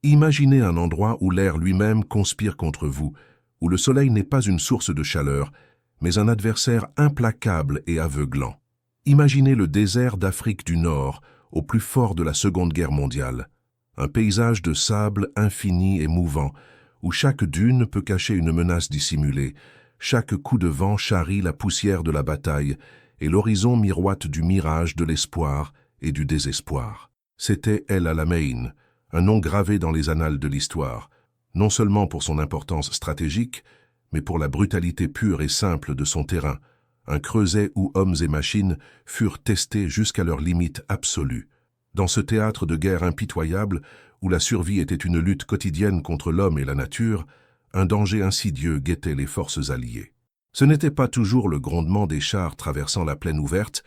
Imaginez un endroit où l'air lui-même conspire contre vous, où le soleil n'est pas une source de chaleur, mais un adversaire implacable et aveuglant. Imaginez le désert d'Afrique du Nord, au plus fort de la Seconde Guerre mondiale. Un paysage de sable infini et mouvant, où chaque dune peut cacher une menace dissimulée, chaque coup de vent charrie la poussière de la bataille, et l'horizon miroite du mirage de l'espoir et du désespoir. C'était El Alamein, un nom gravé dans les annales de l'histoire, non seulement pour son importance stratégique, mais pour la brutalité pure et simple de son terrain, un creuset où hommes et machines furent testés jusqu'à leur limite absolue. Dans ce théâtre de guerre impitoyable, où la survie était une lutte quotidienne contre l'homme et la nature, un danger insidieux guettait les forces alliées. Ce n'était pas toujours le grondement des chars traversant la plaine ouverte,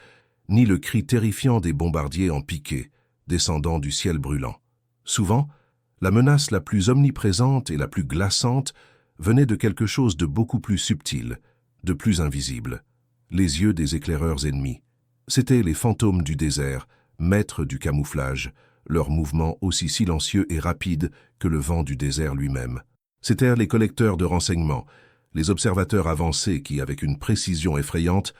ni le cri terrifiant des bombardiers en piqué, descendant du ciel brûlant. Souvent, la menace la plus omniprésente et la plus glaçante venait de quelque chose de beaucoup plus subtil, de plus invisible. Les yeux des éclaireurs ennemis. C'étaient les fantômes du désert, maîtres du camouflage, leurs mouvements aussi silencieux et rapides que le vent du désert lui-même. C'étaient les collecteurs de renseignements, les observateurs avancés qui, avec une précision effrayante,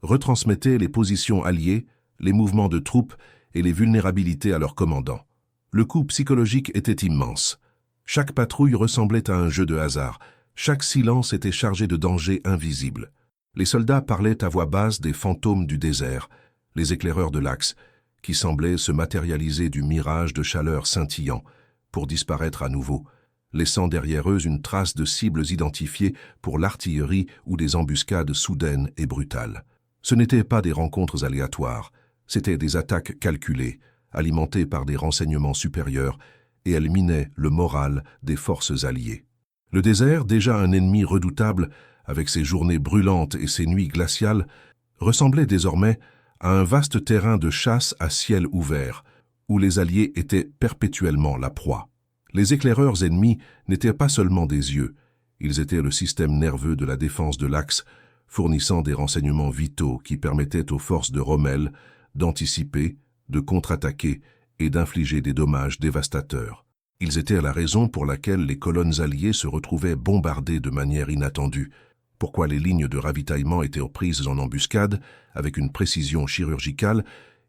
retransmettaient les positions alliées, les mouvements de troupes et les vulnérabilités à leurs commandants. Le coup psychologique était immense. Chaque patrouille ressemblait à un jeu de hasard, chaque silence était chargé de dangers invisibles. Les soldats parlaient à voix basse des fantômes du désert, les éclaireurs de l'axe, qui semblaient se matérialiser du mirage de chaleur scintillant, pour disparaître à nouveau, laissant derrière eux une trace de cibles identifiées pour l'artillerie ou des embuscades soudaines et brutales. Ce n'étaient pas des rencontres aléatoires, c'étaient des attaques calculées, alimentées par des renseignements supérieurs, et elles minaient le moral des forces alliées. Le désert, déjà un ennemi redoutable, avec ses journées brûlantes et ses nuits glaciales, ressemblait désormais à un vaste terrain de chasse à ciel ouvert, où les alliés étaient perpétuellement la proie. Les éclaireurs ennemis n'étaient pas seulement des yeux, ils étaient le système nerveux de la défense de l'axe, fournissant des renseignements vitaux qui permettaient aux forces de Rommel d'anticiper, de contre-attaquer et d'infliger des dommages dévastateurs. Ils étaient la raison pour laquelle les colonnes alliées se retrouvaient bombardées de manière inattendue, pourquoi les lignes de ravitaillement étaient prises en embuscade avec une précision chirurgicale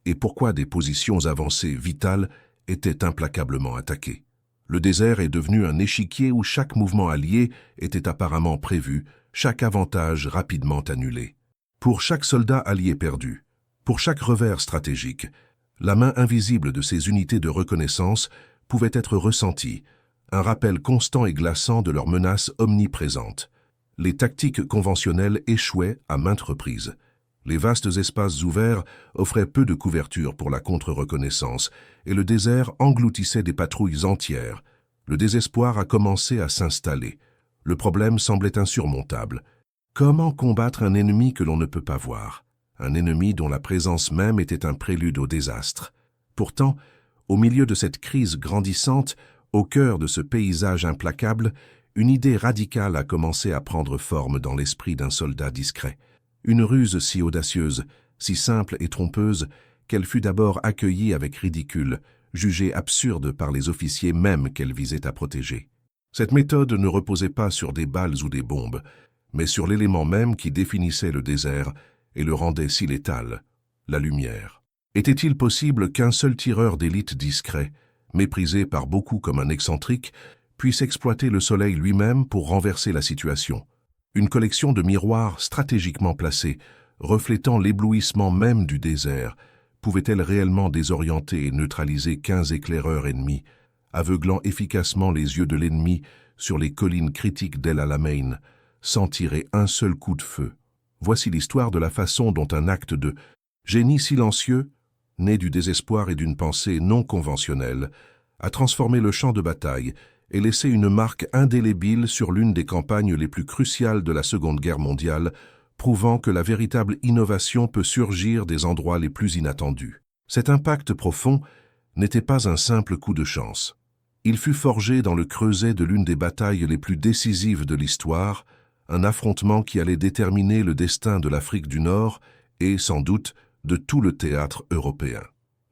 et pourquoi des positions avancées vitales étaient implacablement attaquées. Le désert est devenu un échiquier où chaque mouvement allié était apparemment prévu, chaque avantage rapidement annulé. Pour chaque soldat allié perdu, pour chaque revers stratégique, la main invisible de ces unités de reconnaissance pouvait être ressentie, un rappel constant et glaçant de leurs menaces omniprésentes. Les tactiques conventionnelles échouaient à maintes reprises. Les vastes espaces ouverts offraient peu de couverture pour la contre-reconnaissance, et le désert engloutissait des patrouilles entières. Le désespoir a commencé à s'installer. Le problème semblait insurmontable. Comment combattre un ennemi que l'on ne peut pas voir? Un ennemi dont la présence même était un prélude au désastre. Pourtant, au milieu de cette crise grandissante, au cœur de ce paysage implacable, une idée radicale a commencé à prendre forme dans l'esprit d'un soldat discret. Une ruse si audacieuse, si simple et trompeuse, qu'elle fut d'abord accueillie avec ridicule, jugée absurde par les officiers même qu'elle visait à protéger. Cette méthode ne reposait pas sur des balles ou des bombes, mais sur l'élément même qui définissait le désert et le rendait si létal, la lumière. Était-il possible qu'un seul tireur d'élite discret, méprisé par beaucoup comme un excentrique, puisse exploiter le soleil lui-même pour renverser la situation? Une collection de miroirs stratégiquement placés, reflétant l'éblouissement même du désert, pouvait-elle réellement désorienter et neutraliser 15 éclaireurs ennemis, aveuglant efficacement les yeux de l'ennemi sur les collines critiques d'El Alamein, sans tirer un seul coup de feu? Voici l'histoire de la façon dont un acte de génie silencieux, né du désespoir et d'une pensée non conventionnelle, a transformé le champ de bataille et laissé une marque indélébile sur l'une des campagnes les plus cruciales de la Seconde Guerre mondiale, prouvant que la véritable innovation peut surgir des endroits les plus inattendus. Cet impact profond n'était pas un simple coup de chance. Il fut forgé dans le creuset de l'une des batailles les plus décisives de l'histoire, un affrontement qui allait déterminer le destin de l'Afrique du Nord et, sans doute, de tout le théâtre européen.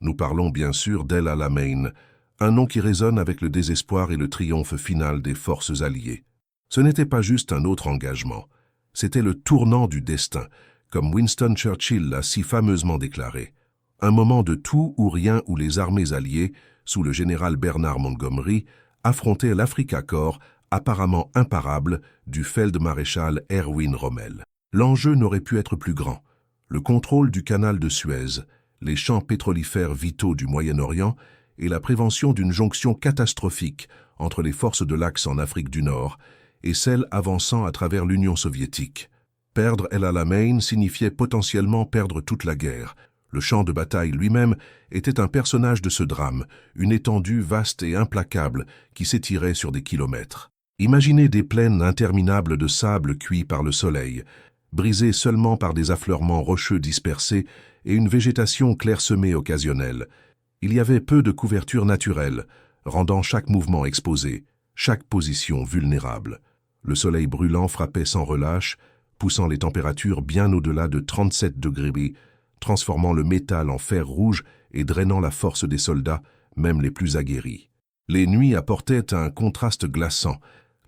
Nous parlons bien sûr d'El Alamein, un nom qui résonne avec le désespoir et le triomphe final des forces alliées. Ce n'était pas juste un autre engagement, c'était le tournant du destin, comme Winston Churchill l'a si fameusement déclaré. Un moment de tout ou rien où les armées alliées, sous le général Bernard Montgomery, affrontaient l'Africa Korps, apparemment imparable, du feldmaréchal Erwin Rommel. L'enjeu n'aurait pu être plus grand. Le contrôle du canal de Suez, les champs pétrolifères vitaux du Moyen-Orient et la prévention d'une jonction catastrophique entre les forces de l'Axe en Afrique du Nord et celles avançant à travers l'Union soviétique. Perdre El Alamein signifiait potentiellement perdre toute la guerre. Le champ de bataille lui-même était un personnage de ce drame, une étendue vaste et implacable qui s'étirait sur des kilomètres. Imaginez des plaines interminables de sable cuit par le soleil, brisées seulement par des affleurements rocheux dispersés et une végétation clairsemée occasionnelle. Il y avait peu de couverture naturelle, rendant chaque mouvement exposé, chaque position vulnérable. Le soleil brûlant frappait sans relâche, poussant les températures bien au-delà de 37 degrés, transformant le métal en fer rouge et drainant la force des soldats, même les plus aguerris. Les nuits apportaient un contraste glaçant,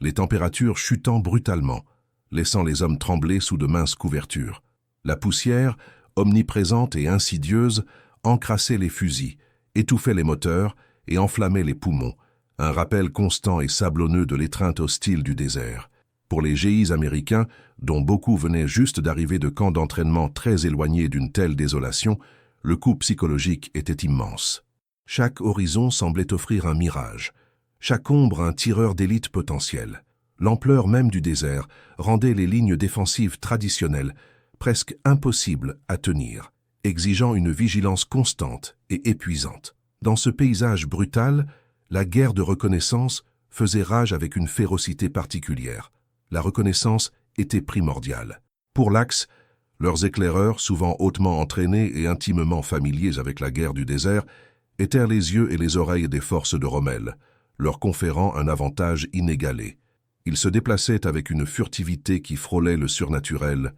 les températures chutant brutalement, laissant les hommes trembler sous de minces couvertures. La poussière, omniprésente et insidieuse, encrassait les fusils, étouffait les moteurs et enflammait les poumons, un rappel constant et sablonneux de l'étreinte hostile du désert. Pour les GIs américains, dont beaucoup venaient juste d'arriver de camps d'entraînement très éloignés d'une telle désolation, le coup psychologique était immense. Chaque horizon semblait offrir un mirage, chaque ombre un tireur d'élite potentiel. L'ampleur même du désert rendait les lignes défensives traditionnelles presque impossibles à tenir, exigeant une vigilance constante et épuisante. Dans ce paysage brutal, la guerre de reconnaissance faisait rage avec une férocité particulière. La reconnaissance était primordiale. Pour l'Axe, leurs éclaireurs, souvent hautement entraînés et intimement familiers avec la guerre du désert, étaient les yeux et les oreilles des forces de Rommel, leur conférant un avantage inégalé. Ils se déplaçaient avec une furtivité qui frôlait le surnaturel,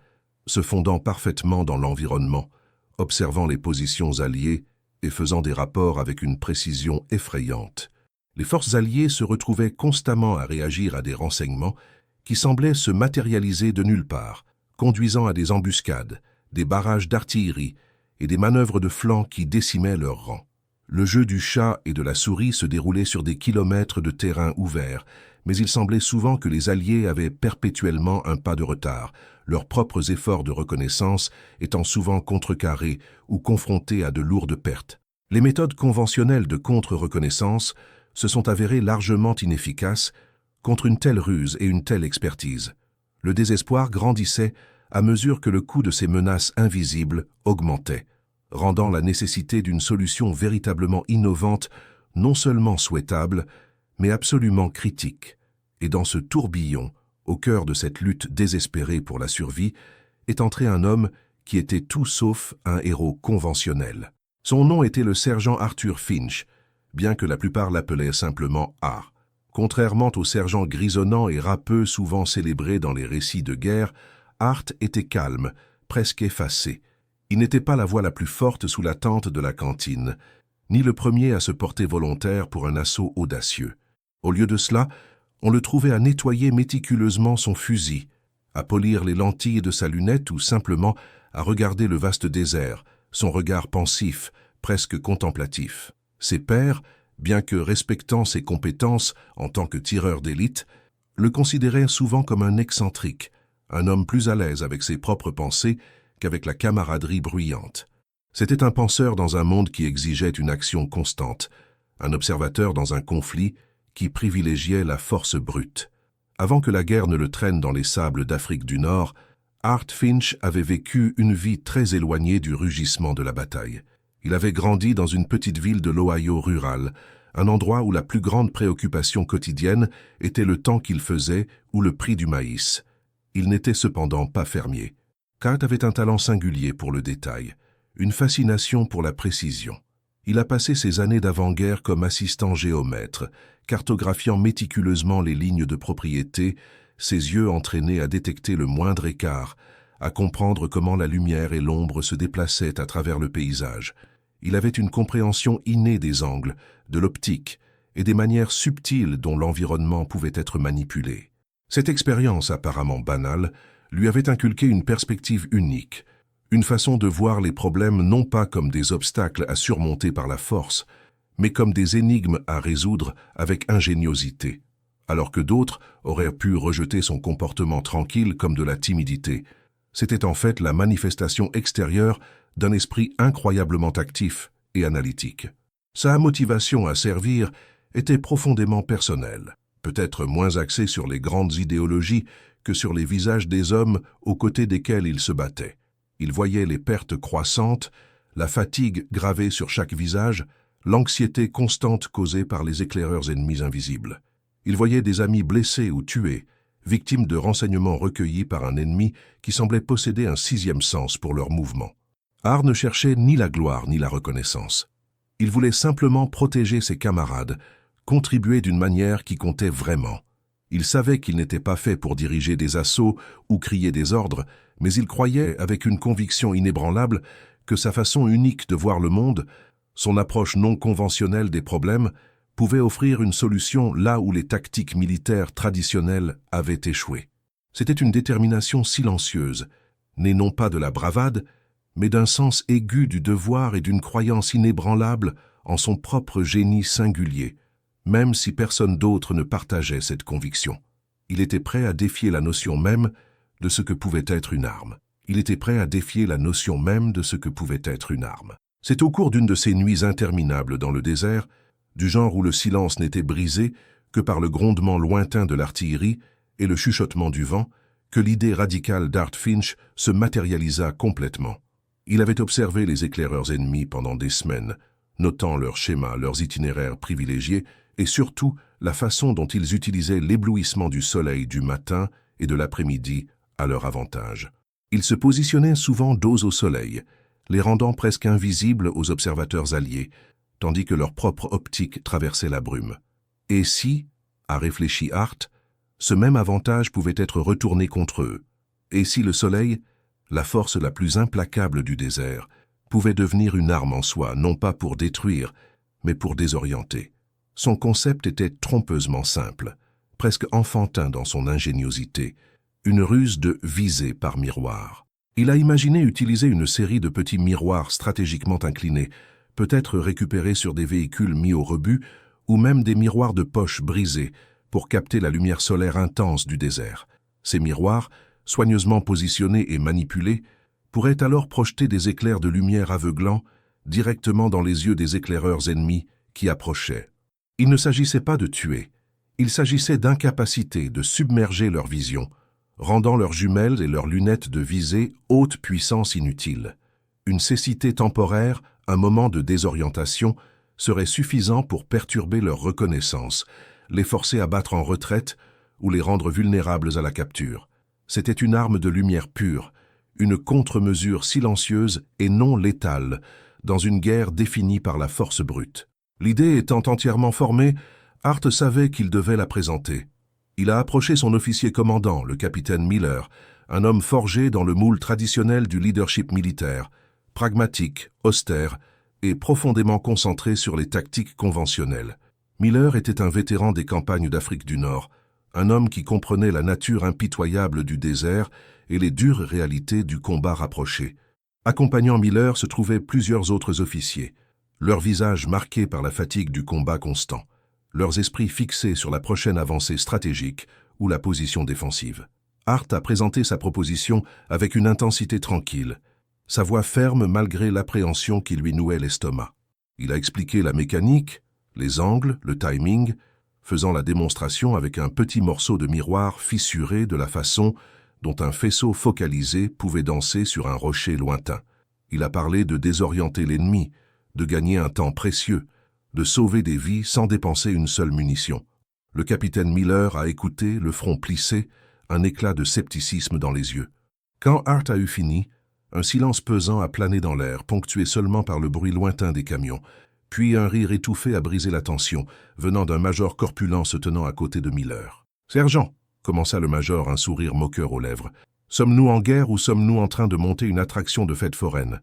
se fondant parfaitement dans l'environnement, observant les positions alliées et faisant des rapports avec une précision effrayante. Les forces alliées se retrouvaient constamment à réagir à des renseignements qui semblaient se matérialiser de nulle part, conduisant à des embuscades, des barrages d'artillerie et des manœuvres de flanc qui décimaient leurs rangs. Le jeu du chat et de la souris se déroulait sur des kilomètres de terrain ouvert, mais il semblait souvent que les Alliés avaient perpétuellement un pas de retard, leurs propres efforts de reconnaissance étant souvent contrecarrés ou confrontés à de lourdes pertes. Les méthodes conventionnelles de contre-reconnaissance se sont avérées largement inefficaces contre une telle ruse et une telle expertise. Le désespoir grandissait à mesure que le coût de ces menaces invisibles augmentait, rendant la nécessité d'une solution véritablement innovante non seulement souhaitable, mais absolument critique. Et dans ce tourbillon, au cœur de cette lutte désespérée pour la survie, est entré un homme qui était tout sauf un héros conventionnel. Son nom était le sergent Arthur Finch, bien que la plupart l'appelaient simplement Ar. Contrairement au sergent grisonnant et râpeux souvent célébré dans les récits de guerre, Hart était calme, presque effacé. Il n'était pas la voix la plus forte sous la tente de la cantine, ni le premier à se porter volontaire pour un assaut audacieux. Au lieu de cela, on le trouvait à nettoyer méticuleusement son fusil, à polir les lentilles de sa lunette ou simplement à regarder le vaste désert, son regard pensif, presque contemplatif. Ses pairs, bien que respectant ses compétences en tant que tireur d'élite, le considéraient souvent comme un excentrique, un homme plus à l'aise avec ses propres pensées qu'avec la camaraderie bruyante. C'était un penseur dans un monde qui exigeait une action constante, un observateur dans un conflit qui privilégiait la force brute. Avant que la guerre ne le traîne dans les sables d'Afrique du Nord, Hart Finch avait vécu une vie très éloignée du rugissement de la bataille. Il avait grandi dans une petite ville de l'Ohio rural, un endroit où la plus grande préoccupation quotidienne était le temps qu'il faisait ou le prix du maïs. Il n'était cependant pas fermier. Hart avait un talent singulier pour le détail, une fascination pour la précision. Il a passé ses années d'avant-guerre comme assistant géomètre, cartographiant méticuleusement les lignes de propriété, ses yeux entraînés à détecter le moindre écart, à comprendre comment la lumière et l'ombre se déplaçaient à travers le paysage. Il avait une compréhension innée des angles, de l'optique et des manières subtiles dont l'environnement pouvait être manipulé. Cette expérience apparemment banale lui avait inculqué une perspective unique, une façon de voir les problèmes non pas comme des obstacles à surmonter par la force, mais comme des énigmes à résoudre avec ingéniosité, alors que d'autres auraient pu rejeter son comportement tranquille comme de la timidité. C'était en fait la manifestation extérieure d'un esprit incroyablement actif et analytique. Sa motivation à servir était profondément personnelle, peut-être moins axée sur les grandes idéologies que sur les visages des hommes aux côtés desquels il se battait. Il voyait les pertes croissantes, la fatigue gravée sur chaque visage, l'anxiété constante causée par les éclaireurs ennemis invisibles. Il voyait des amis blessés ou tués, victimes de renseignements recueillis par un ennemi qui semblait posséder un sixième sens pour leurs mouvements. Art ne cherchait ni la gloire ni la reconnaissance. Il voulait simplement protéger ses camarades, contribuer d'une manière qui comptait vraiment. Il savait qu'il n'était pas fait pour diriger des assauts ou crier des ordres, mais il croyait avec une conviction inébranlable que sa façon unique de voir le monde, son approche non conventionnelle des problèmes, pouvait offrir une solution là où les tactiques militaires traditionnelles avaient échoué. C'était une détermination silencieuse, née non pas de la bravade, mais d'un sens aigu du devoir et d'une croyance inébranlable en son propre génie singulier, même si personne d'autre ne partageait cette conviction. Il était prêt à défier la notion même de ce que pouvait être une arme. Il était prêt à défier la notion même de ce que pouvait être une arme. C'est au cours d'une de ces nuits interminables dans le désert, du genre où le silence n'était brisé que par le grondement lointain de l'artillerie et le chuchotement du vent, que l'idée radicale d'Art Finch se matérialisa complètement. Il avait observé les éclaireurs ennemis pendant des semaines, notant leurs schémas, leurs itinéraires privilégiés et surtout la façon dont ils utilisaient l'éblouissement du soleil du matin et de l'après-midi à leur avantage. Ils se positionnaient souvent dos au soleil, les rendant presque invisibles aux observateurs alliés, tandis que leur propre optique traversait la brume. Et si, a réfléchi Hart, ce même avantage pouvait être retourné contre eux? Et si le soleil, la force la plus implacable du désert, pouvait devenir une arme en soi, non pas pour détruire, mais pour désorienter? Son concept était trompeusement simple, presque enfantin dans son ingéniosité, une ruse de visée par miroir. Il a imaginé utiliser une série de petits miroirs stratégiquement inclinés, peut-être récupérés sur des véhicules mis au rebut, ou même des miroirs de poche brisés pour capter la lumière solaire intense du désert. Ces miroirs, soigneusement positionnés et manipulés, pourraient alors projeter des éclairs de lumière aveuglants directement dans les yeux des éclaireurs ennemis qui approchaient. Il ne s'agissait pas de tuer, il s'agissait d'incapacité de submerger leur vision, rendant leurs jumelles et leurs lunettes de visée haute puissance inutiles. Une cécité temporaire, un moment de désorientation, serait suffisant pour perturber leur reconnaissance, les forcer à battre en retraite ou les rendre vulnérables à la capture. C'était une arme de lumière pure, une contre-mesure silencieuse et non létale, dans une guerre définie par la force brute. L'idée étant entièrement formée, Hart savait qu'il devait la présenter. Il a approché son officier commandant, le capitaine Miller, un homme forgé dans le moule traditionnel du leadership militaire, pragmatique, austère et profondément concentré sur les tactiques conventionnelles. Miller était un vétéran des campagnes d'Afrique du Nord, un homme qui comprenait la nature impitoyable du désert et les dures réalités du combat rapproché. Accompagnant Miller se trouvaient plusieurs autres officiers, leurs visages marqués par la fatigue du combat constant, leurs esprits fixés sur la prochaine avancée stratégique ou la position défensive. Hart a présenté sa proposition avec une intensité tranquille, sa voix ferme malgré l'appréhension qui lui nouait l'estomac. Il a expliqué la mécanique, les angles, le timing, faisant la démonstration avec un petit morceau de miroir fissuré de la façon dont un faisceau focalisé pouvait danser sur un rocher lointain. Il a parlé de désorienter l'ennemi, de gagner un temps précieux, de sauver des vies sans dépenser une seule munition. Le capitaine Miller a écouté, le front plissé, un éclat de scepticisme dans les yeux. Quand Hart a eu fini, un silence pesant a plané dans l'air, ponctué seulement par le bruit lointain des camions, puis un rire étouffé a brisé la tension, venant d'un major corpulent se tenant à côté de Miller. « Sergent !» commença le major, un sourire moqueur aux lèvres. « Sommes-nous en guerre ou sommes-nous en train de monter une attraction de fête foraine?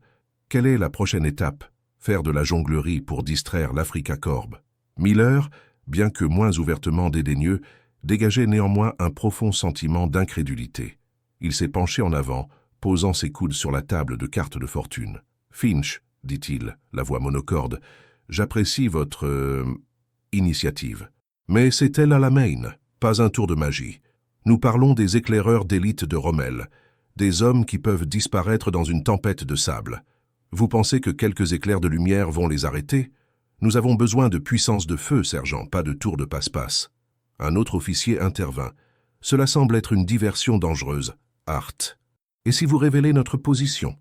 Quelle est la prochaine étape? Faire de la jonglerie pour distraire l'Africa Corps. » Miller, bien que moins ouvertement dédaigneux, dégageait néanmoins un profond sentiment d'incrédulité. Il s'est penché en avant, posant ses coudes sur la table de cartes de fortune. « Finch, dit-il, la voix monocorde, j'apprécie votre initiative. Mais c'est elle à la main, pas un tour de magie. Nous parlons des éclaireurs d'élite de Rommel, des hommes qui peuvent disparaître dans une tempête de sable. Vous pensez que quelques éclairs de lumière vont les arrêter? Nous avons besoin de puissance de feu, sergent, pas de tour de passe-passe. » Un autre officier intervint. « Cela semble être une diversion dangereuse, Hart. Et si vous révélez notre position?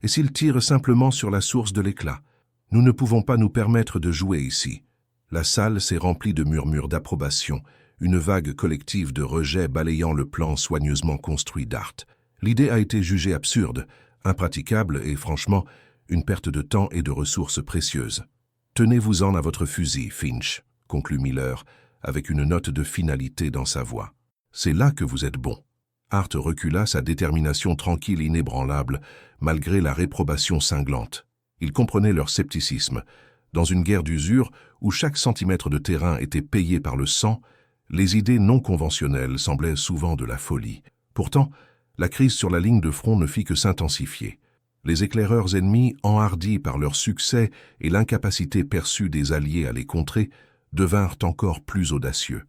Et s'il tire simplement sur la source de l'éclat? Nous ne pouvons pas nous permettre de jouer ici. » La salle s'est remplie de murmures d'approbation, une vague collective de rejet balayant le plan soigneusement construit d'Hart. L'idée a été jugée absurde, impraticable et, franchement, une perte de temps et de ressources précieuses. « Tenez-vous-en à votre fusil, Finch, » conclut Miller, avec une note de finalité dans sa voix. « C'est là que vous êtes bon. » Hart recula, sa détermination tranquille et inébranlable, malgré la réprobation cinglante. Il comprenait leur scepticisme. Dans une guerre d'usure, où chaque centimètre de terrain était payé par le sang, les idées non conventionnelles semblaient souvent de la folie. Pourtant, la crise sur la ligne de front ne fit que s'intensifier. Les éclaireurs ennemis, enhardis par leur succès et l'incapacité perçue des alliés à les contrer, devinrent encore plus audacieux.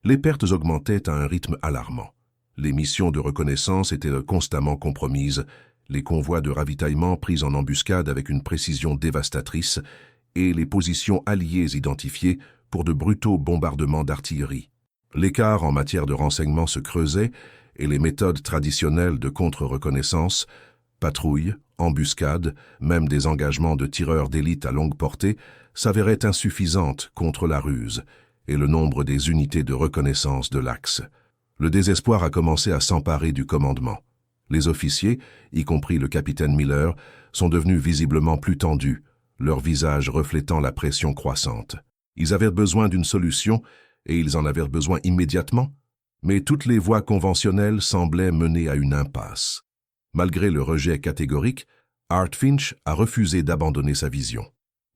Les pertes augmentaient à un rythme alarmant. Les missions de reconnaissance étaient constamment compromises, les convois de ravitaillement pris en embuscade avec une précision dévastatrice et les positions alliées identifiées pour de brutaux bombardements d'artillerie. L'écart en matière de renseignement se creusait et les méthodes traditionnelles de contre-reconnaissance, patrouilles, embuscades, même des engagements de tireurs d'élite à longue portée, s'avéraient insuffisantes contre la ruse et le nombre des unités de reconnaissance de l'Axe. Le désespoir a commencé à s'emparer du commandement. Les officiers, y compris le capitaine Miller, sont devenus visiblement plus tendus, leurs visages reflétant la pression croissante. Ils avaient besoin d'une solution, et ils en avaient besoin immédiatement, mais toutes les voies conventionnelles semblaient mener à une impasse. Malgré le rejet catégorique, Hart Finch a refusé d'abandonner sa vision.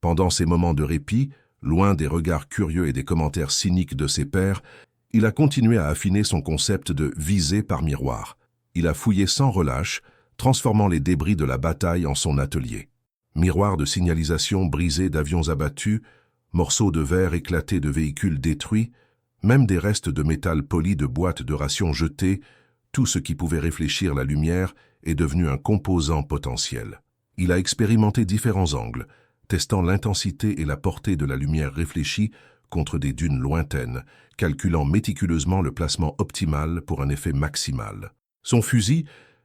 Pendant ces moments de répit, loin des regards curieux et des commentaires cyniques de ses pairs, il a continué à affiner son concept de visée par miroir. Il a fouillé sans relâche, transformant les débris de la bataille en son atelier. Miroirs de signalisation brisés d'avions abattus, morceaux de verre éclatés de véhicules détruits, même des restes de métal poli de boîtes de rations jetées, tout ce qui pouvait réfléchir la lumière est devenu un composant potentiel. Il a expérimenté différents angles, testant l'intensité et la portée de la lumière réfléchie contre des dunes lointaines, calculant méticuleusement le placement optimal pour un effet maximal. Son fusil,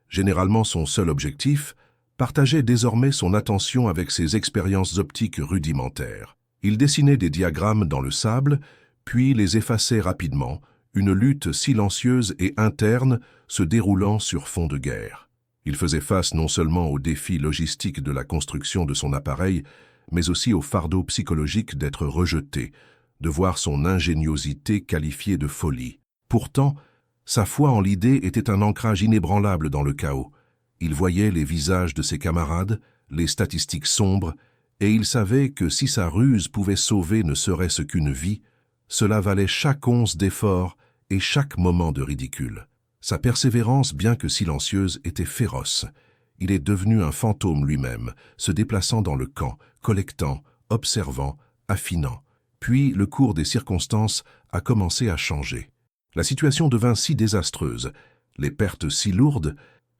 généralement son seul objectif, partageait désormais son attention avec ses expériences optiques rudimentaires. Il dessinait des diagrammes dans le sable, puis les effaçait rapidement, une lutte silencieuse et interne se déroulant sur fond de guerre. Il faisait face non seulement aux défis logistiques de la construction de son appareil, mais aussi au fardeau psychologique d'être rejeté, de voir son ingéniosité qualifiée de folie. Pourtant, sa foi en l'idée était un ancrage inébranlable dans le chaos. Il voyait les visages de ses camarades, les statistiques sombres, et il savait que si sa ruse pouvait sauver ne serait-ce qu'une vie, cela valait chaque once d'effort et chaque moment de ridicule. Sa persévérance, bien que silencieuse, était féroce. Il est devenu un fantôme lui-même, se déplaçant dans le camp, collectant, observant, affinant. Puis le cours des circonstances a commencé à changer. La situation devint si désastreuse, les pertes si lourdes,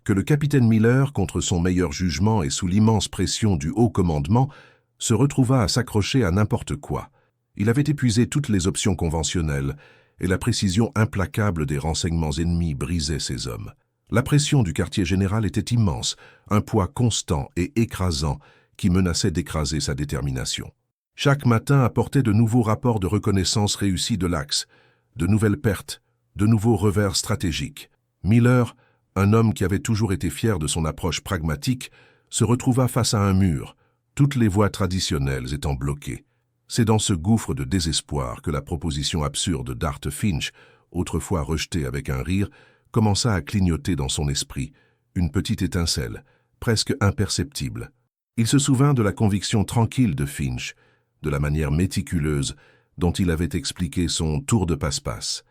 que le capitaine Miller, contre son meilleur jugement et sous l'immense pression du haut commandement, se retrouva à s'accrocher à n'importe quoi. Il avait épuisé toutes les options conventionnelles, et la précision implacable des renseignements ennemis brisait ses hommes. La pression du quartier général était immense, un poids constant et écrasant qui menaçait d'écraser sa détermination. Chaque matin apportait de nouveaux rapports de reconnaissance réussis de l'Axe, de nouvelles pertes, de nouveaux revers stratégiques. Miller, un homme qui avait toujours été fier de son approche pragmatique, se retrouva face à un mur, toutes les voies traditionnelles étant bloquées. C'est dans ce gouffre de désespoir que la proposition absurde d'Hart Finch, autrefois rejetée avec un rire, commença à clignoter dans son esprit, une petite étincelle, presque imperceptible. Il se souvint de la conviction tranquille de Finch, de la manière méticuleuse, dont il avait expliqué son tour de passe-passe.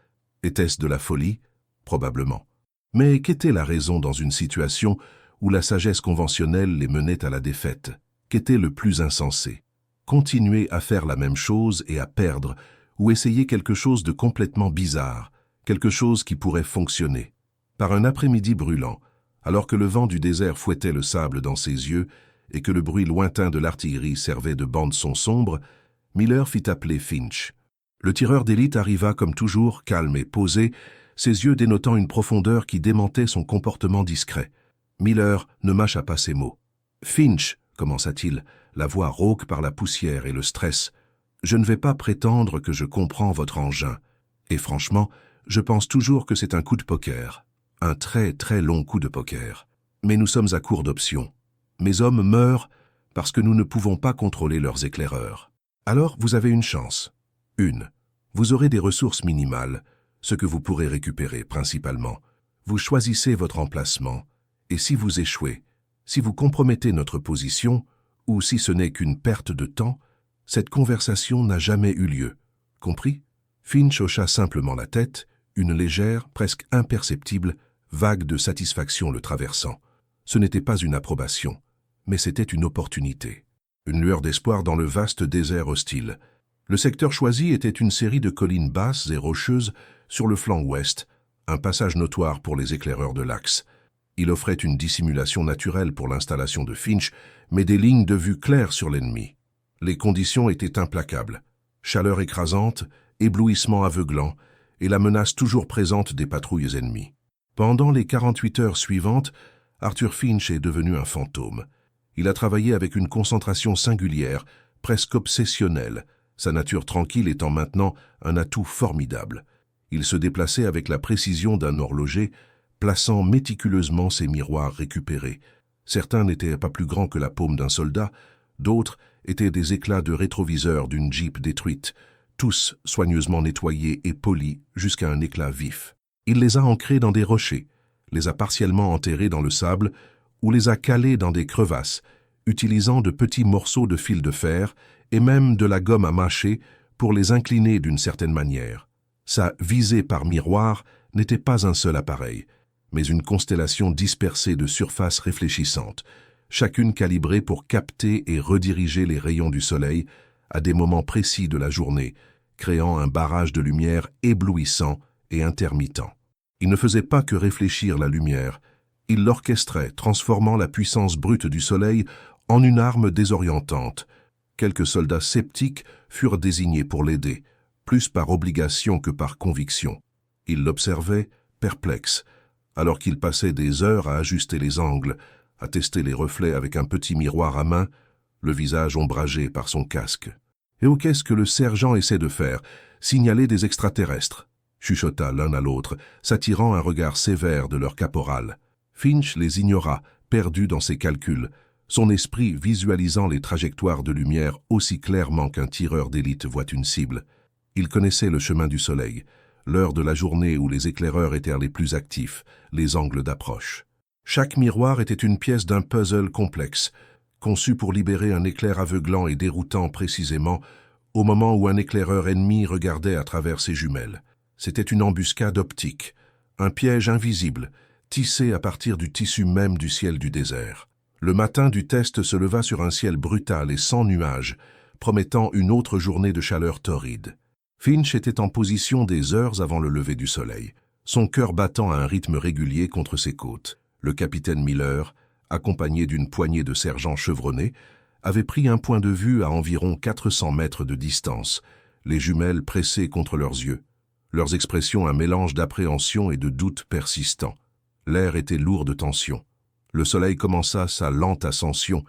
Était-ce de la folie? Probablement. Mais qu'était la raison dans une situation où la sagesse conventionnelle les menait à la défaite? Qu'était le plus insensé? Continuer à faire la même chose et à perdre, ou essayer quelque chose de complètement bizarre, quelque chose qui pourrait fonctionner. Par un après-midi brûlant, alors que le vent du désert fouettait le sable dans ses yeux et que le bruit lointain de l'artillerie servait de bande-son sombre, Miller fit appeler Finch. Le tireur d'élite arriva comme toujours, calme et posé, ses yeux dénotant une profondeur qui démentait son comportement discret. Miller ne mâcha pas ses mots. « Finch », commença-t-il, la voix rauque par la poussière et le stress, « je ne vais pas prétendre que je comprends votre engin. Et franchement, je pense toujours que c'est un coup de poker. Un très très long coup de poker. Mais nous sommes à court d'options. Mes hommes meurent parce que nous ne pouvons pas contrôler leurs éclaireurs. Alors vous avez une chance. Une. Vous aurez des ressources minimales, ce que vous pourrez récupérer principalement. Vous choisissez votre emplacement, et si vous échouez, si vous compromettez notre position, ou si ce n'est qu'une perte de temps, cette conversation n'a jamais eu lieu. Compris? Finch hocha simplement la tête, une légère, presque imperceptible, vague de satisfaction le traversant. Ce n'était pas une approbation, mais c'était une opportunité. Une lueur d'espoir dans le vaste désert hostile. Le secteur choisi était une série de collines basses et rocheuses sur le flanc ouest, un passage notoire pour les éclaireurs de l'axe. Il offrait une dissimulation naturelle pour l'installation de Finch, mais des lignes de vue claires sur l'ennemi. Les conditions étaient implacables. Chaleur écrasante, éblouissement aveuglant, et la menace toujours présente des patrouilles ennemies. Pendant les 48 heures suivantes, Arthur Finch est devenu un fantôme. Il a travaillé avec une concentration singulière, presque obsessionnelle, sa nature tranquille étant maintenant un atout formidable. Il se déplaçait avec la précision d'un horloger, plaçant méticuleusement ses miroirs récupérés. Certains n'étaient pas plus grands que la paume d'un soldat, d'autres étaient des éclats de rétroviseur d'une Jeep détruite, tous soigneusement nettoyés et polis jusqu'à un éclat vif. Il les a ancrés dans des rochers, les a partiellement enterrés dans le sable ou les a calés dans des crevasses, utilisant de petits morceaux de fil de fer et même de la gomme à mâcher pour les incliner d'une certaine manière. Sa visée par miroir n'était pas un seul appareil, mais une constellation dispersée de surfaces réfléchissantes, chacune calibrée pour capter et rediriger les rayons du soleil à des moments précis de la journée, créant un barrage de lumière éblouissant et intermittent. Il ne faisait pas que réfléchir la lumière, il l'orchestrait, transformant la puissance brute du soleil en une arme désorientante. Quelques soldats sceptiques furent désignés pour l'aider, plus par obligation que par conviction. Ils l'observaient, perplexes, alors qu'il passait des heures à ajuster les angles, à tester les reflets avec un petit miroir à main, le visage ombragé par son casque. « Et qu'est-ce que le sergent essaie de faire? Signaler des extraterrestres » chuchota l'un à l'autre, s'attirant un regard sévère de leur caporal. Finch les ignora, perdu dans ses calculs, son esprit visualisant les trajectoires de lumière aussi clairement qu'un tireur d'élite voit une cible. Il connaissait le chemin du soleil, l'heure de la journée où les éclaireurs étaient les plus actifs, les angles d'approche. Chaque miroir était une pièce d'un puzzle complexe, conçu pour libérer un éclair aveuglant et déroutant précisément au moment où un éclaireur ennemi regardait à travers ses jumelles. C'était une embuscade optique, un piège invisible, tissé à partir du tissu même du ciel du désert. Le matin du test se leva sur un ciel brutal et sans nuages, promettant une autre journée de chaleur torride. Finch était en position des heures avant le lever du soleil, son cœur battant à un rythme régulier contre ses côtes. Le capitaine Miller, accompagné d'une poignée de sergents chevronnés, avait pris un point de vue à environ 400 mètres de distance, les jumelles pressées contre leurs yeux. Leurs expressions un mélange d'appréhension et de doute persistant. L'air était lourd de tension. Le soleil commença sa lente ascension,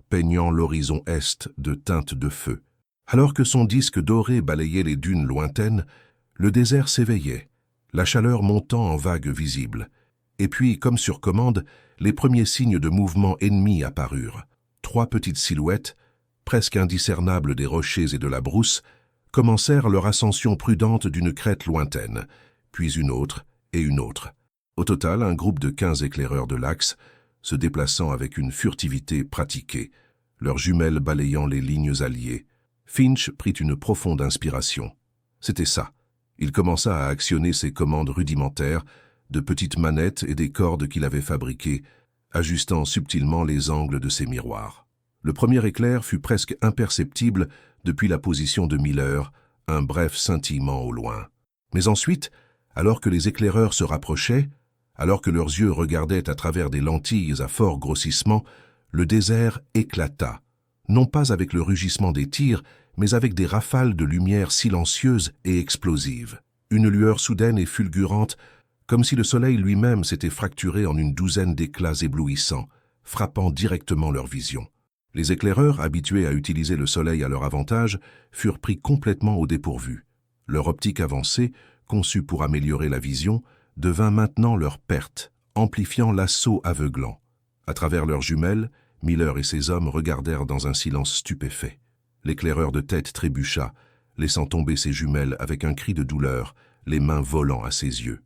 peignant l'horizon est de teintes de feu. Alors que son disque doré balayait les dunes lointaines, le désert s'éveillait, la chaleur montant en vagues visibles. Et puis, comme sur commande, les premiers signes de mouvement ennemi apparurent. 3 petites silhouettes, presque indiscernables des rochers et de la brousse, commencèrent leur ascension prudente d'une crête lointaine, puis une autre et une autre. Au total, un groupe de 15 éclaireurs de l'axe, se déplaçant avec une furtivité pratiquée, leurs jumelles balayant les lignes alliées. Finch prit une profonde inspiration. C'était ça. Il commença à actionner ses commandes rudimentaires, de petites manettes et des cordes qu'il avait fabriquées, ajustant subtilement les angles de ses miroirs. Le premier éclair fut presque imperceptible depuis la position de Miller, un bref scintillement au loin. Mais ensuite, alors que les éclaireurs se rapprochaient, alors que leurs yeux regardaient à travers des lentilles à fort grossissement, le désert éclata, non pas avec le rugissement des tirs, mais avec des rafales de lumière silencieuses et explosives. Une lueur soudaine et fulgurante, comme si le soleil lui-même s'était fracturé en une douzaine d'éclats éblouissants, frappant directement leur vision. Les éclaireurs, habitués à utiliser le soleil à leur avantage, furent pris complètement au dépourvu. Leur optique avancée, conçue pour améliorer la vision, devint maintenant leur perte, amplifiant l'assaut aveuglant. À travers leurs jumelles, Miller et ses hommes regardèrent dans un silence stupéfait. L'éclaireur de tête trébucha, laissant tomber ses jumelles avec un cri de douleur, les mains volant à ses yeux.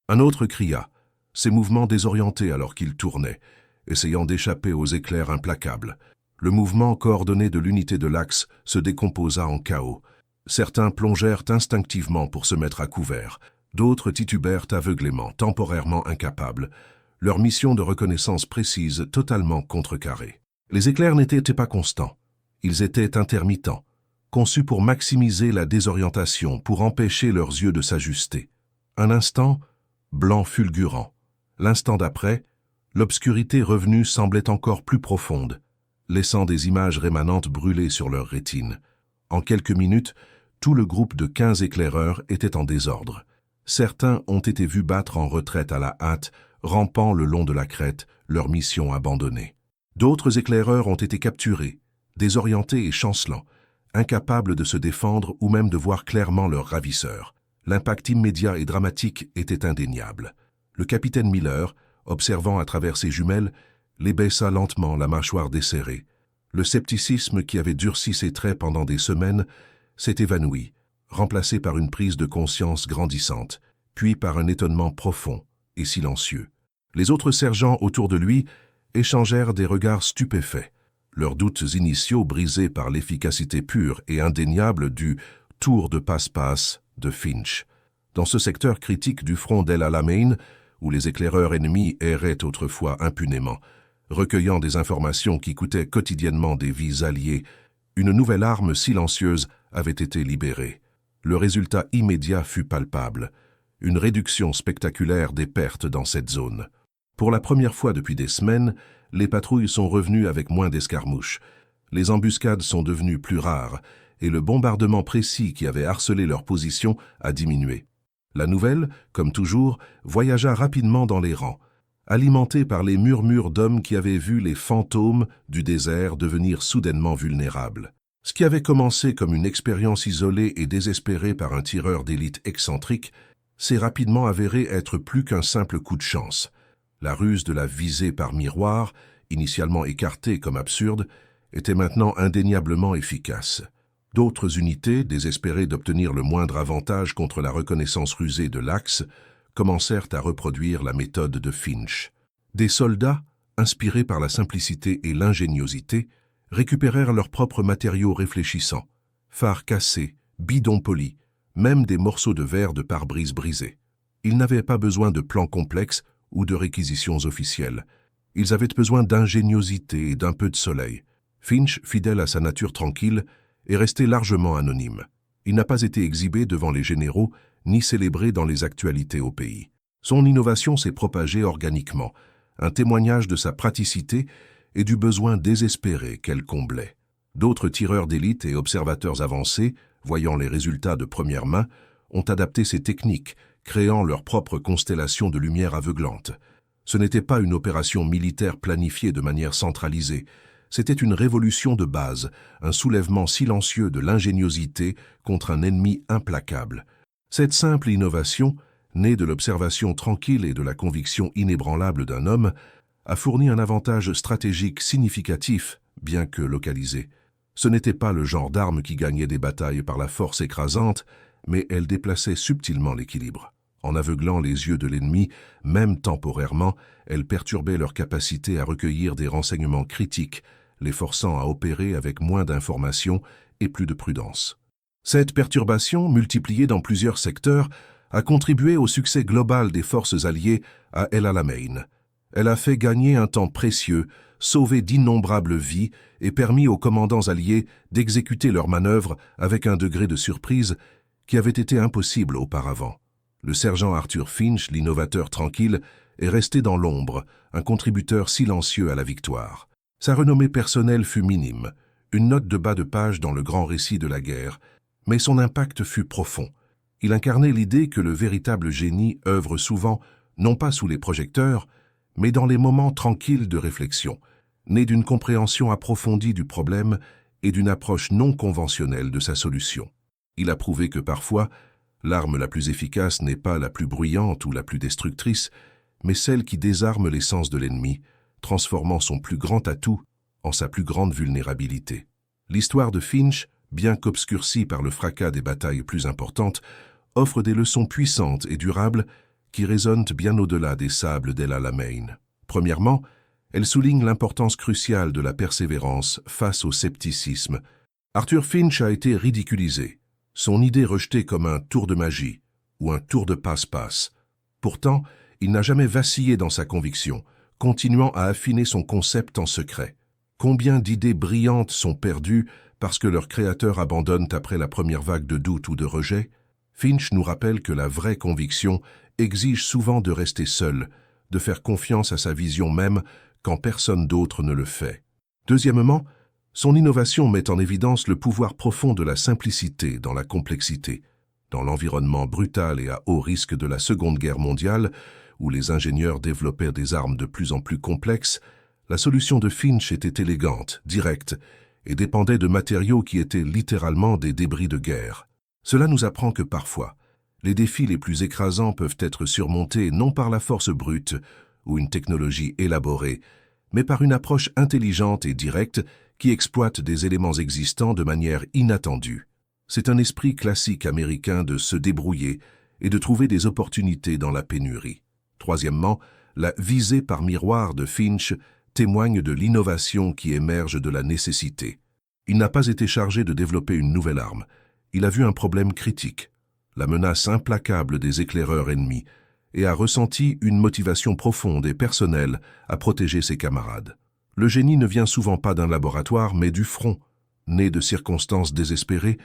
Un autre cria, ses mouvements désorientés alors qu'il tournait, essayant d'échapper aux éclairs implacables. Le mouvement coordonné de l'unité de l'axe se décomposa en chaos. Certains plongèrent instinctivement pour se mettre à couvert, d'autres titubèrent aveuglément, temporairement incapables, leur mission de reconnaissance précise totalement contrecarrée. Les éclairs n'étaient pas constants. Ils étaient intermittents, conçus pour maximiser la désorientation, pour empêcher leurs yeux de s'ajuster. Un instant, blanc fulgurant. L'instant d'après, l'obscurité revenue semblait encore plus profonde, laissant des images rémanentes brûler sur leurs rétines. En quelques minutes, tout le groupe de 15 éclaireurs était en désordre. Certains ont été vus battre en retraite à la hâte, rampant le long de la crête, leur mission abandonnée. D'autres éclaireurs ont été capturés, désorientés et chancelants, incapables de se défendre ou même de voir clairement leurs ravisseurs. L'impact immédiat et dramatique était indéniable. Le capitaine Miller, observant à travers ses jumelles, les baissa lentement, la mâchoire desserrée. Le scepticisme qui avait durci ses traits pendant des semaines s'est évanoui, remplacé par une prise de conscience grandissante, puis par un étonnement profond et silencieux. Les autres sergents autour de lui échangèrent des regards stupéfaits, leurs doutes initiaux brisés par l'efficacité pure et indéniable du « tour de passe-passe » de Finch. Dans ce secteur critique du front d'El Alamein, où les éclaireurs ennemis erraient autrefois impunément, recueillant des informations qui coûtaient quotidiennement des vies alliées, une nouvelle arme silencieuse avait été libérée. Le résultat immédiat fut palpable, une réduction spectaculaire des pertes dans cette zone. Pour la première fois depuis des semaines, les patrouilles sont revenues avec moins d'escarmouches. Les embuscades sont devenues plus rares, et le bombardement précis qui avait harcelé leur position a diminué. La nouvelle, comme toujours, voyagea rapidement dans les rangs, alimentée par les murmures d'hommes qui avaient vu les fantômes du désert devenir soudainement vulnérables. Ce qui avait commencé comme une expérience isolée et désespérée par un tireur d'élite excentrique s'est rapidement avéré être plus qu'un simple coup de chance. La ruse de la visée par miroir, initialement écartée comme absurde, était maintenant indéniablement efficace. D'autres unités, désespérées d'obtenir le moindre avantage contre la reconnaissance rusée de l'axe, commencèrent à reproduire la méthode de Finch. Des soldats, inspirés par la simplicité et l'ingéniosité, récupérèrent leurs propres matériaux réfléchissants, phares cassés, bidons polis, même des morceaux de verre de pare-brise brisés. Ils n'avaient pas besoin de plans complexes ou de réquisitions officielles. Ils avaient besoin d'ingéniosité et d'un peu de soleil. Finch, fidèle à sa nature tranquille, est resté largement anonyme. Il n'a pas été exhibé devant les généraux, ni célébré dans les actualités au pays. Son innovation s'est propagée organiquement, un témoignage de sa praticité et du besoin désespéré qu'elle comblait. D'autres tireurs d'élite et observateurs avancés, voyant les résultats de première main, ont adapté ces techniques, créant leur propre constellation de lumière aveuglante. Ce n'était pas une opération militaire planifiée de manière centralisée, c'était une révolution de base, un soulèvement silencieux de l'ingéniosité contre un ennemi implacable. Cette simple innovation, née de l'observation tranquille et de la conviction inébranlable d'un homme, a fourni un avantage stratégique significatif, bien que localisé. Ce n'était pas le genre d'arme qui gagnait des batailles par la force écrasante, mais elle déplaçait subtilement l'équilibre. En aveuglant les yeux de l'ennemi, même temporairement, elle perturbait leur capacité à recueillir des renseignements critiques, les forçant à opérer avec moins d'informations et plus de prudence. Cette perturbation, multipliée dans plusieurs secteurs, a contribué au succès global des forces alliées à El Alamein. Elle a fait gagner un temps précieux, sauvé d'innombrables vies et permis aux commandants alliés d'exécuter leurs manœuvres avec un degré de surprise qui avait été impossible auparavant. Le sergent Arthur Finch, l'innovateur tranquille, est resté dans l'ombre, un contributeur silencieux à la victoire. Sa renommée personnelle fut minime, une note de bas de page dans le grand récit de la guerre, mais son impact fut profond. Il incarnait l'idée que le véritable génie œuvre souvent, non pas sous les projecteurs, mais dans les moments tranquilles de réflexion, nés d'une compréhension approfondie du problème et d'une approche non conventionnelle de sa solution. Il a prouvé que parfois, l'arme la plus efficace n'est pas la plus bruyante ou la plus destructrice, mais celle qui désarme les sens de l'ennemi, transformant son plus grand atout en sa plus grande vulnérabilité. L'histoire de Finch, bien qu'obscurcie par le fracas des batailles plus importantes, offre des leçons puissantes et durables qui résonnent bien au-delà des sables d'El Alamein. Premièrement, elle souligne l'importance cruciale de la persévérance face au scepticisme. Arthur Finch a été ridiculisé, son idée rejetée comme un tour de magie ou un tour de passe-passe. Pourtant, il n'a jamais vacillé dans sa conviction, continuant à affiner son concept en secret. Combien d'idées brillantes sont perdues parce que leurs créateurs abandonnent après la première vague de doute ou de rejet? Finch nous rappelle que la vraie conviction exige souvent de rester seul, de faire confiance à sa vision même quand personne d'autre ne le fait. Deuxièmement, son innovation met en évidence le pouvoir profond de la simplicité dans la complexité. Dans l'environnement brutal et à haut risque de la Seconde Guerre mondiale, où les ingénieurs développaient des armes de plus en plus complexes, la solution de Finch était élégante, directe, et dépendait de matériaux qui étaient littéralement des débris de guerre. Cela nous apprend que parfois, les défis les plus écrasants peuvent être surmontés non par la force brute ou une technologie élaborée, mais par une approche intelligente et directe qui exploite des éléments existants de manière inattendue. C'est un esprit classique américain de se débrouiller et de trouver des opportunités dans la pénurie. Troisièmement, la visée par miroir de Finch témoigne de l'innovation qui émerge de la nécessité. Il n'a pas été chargé de développer une nouvelle arme. Il a vu un problème critique, la menace implacable des éclaireurs ennemis, et a ressenti une motivation profonde et personnelle à protéger ses camarades. Le génie ne vient souvent pas d'un laboratoire, mais du front, né de circonstances désespérées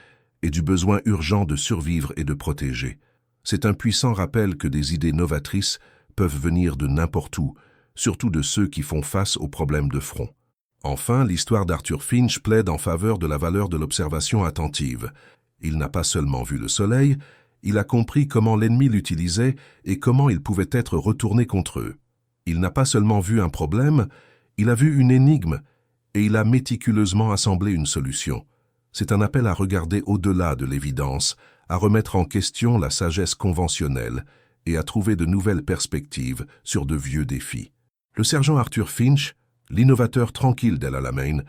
et du besoin urgent de survivre et de protéger. C'est un puissant rappel que des idées novatrices peuvent venir de n'importe où, surtout de ceux qui font face aux problèmes de front. Enfin, l'histoire d'Arthur Finch plaide en faveur de la valeur de l'observation attentive. Il n'a pas seulement vu le soleil, il a compris comment l'ennemi l'utilisait et comment il pouvait être retourné contre eux. Il n'a pas seulement vu un problème, il a vu une énigme et il a méticuleusement assemblé une solution. C'est un appel à regarder au-delà de l'évidence, à remettre en question la sagesse conventionnelle et à trouver de nouvelles perspectives sur de vieux défis. Le sergent Arthur Finch, l'innovateur tranquille d'El Alamein,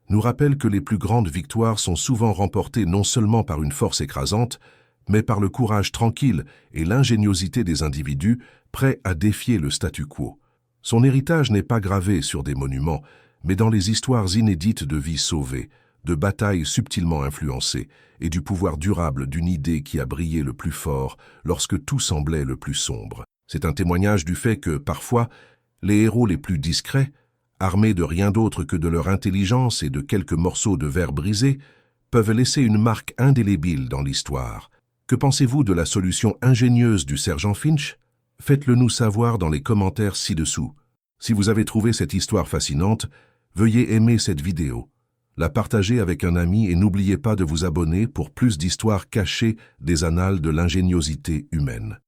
nous rappelle que les plus grandes victoires sont souvent remportées non seulement par une force écrasante, mais par le courage tranquille et l'ingéniosité des individus prêts à défier le statu quo. Son héritage n'est pas gravé sur des monuments, mais dans les histoires inédites de vies sauvées, de batailles subtilement influencées et du pouvoir durable d'une idée qui a brillé le plus fort lorsque tout semblait le plus sombre. C'est un témoignage du fait que, parfois, les héros les plus discrets, armés de rien d'autre que de leur intelligence et de quelques morceaux de verre brisés, peuvent laisser une marque indélébile dans l'histoire. Que pensez-vous de la solution ingénieuse du sergent Finch? Faites-le nous savoir dans les commentaires ci-dessous. Si vous avez trouvé cette histoire fascinante, veuillez aimer cette vidéo, la partager avec un ami et n'oubliez pas de vous abonner pour plus d'histoires cachées des annales de l'ingéniosité humaine.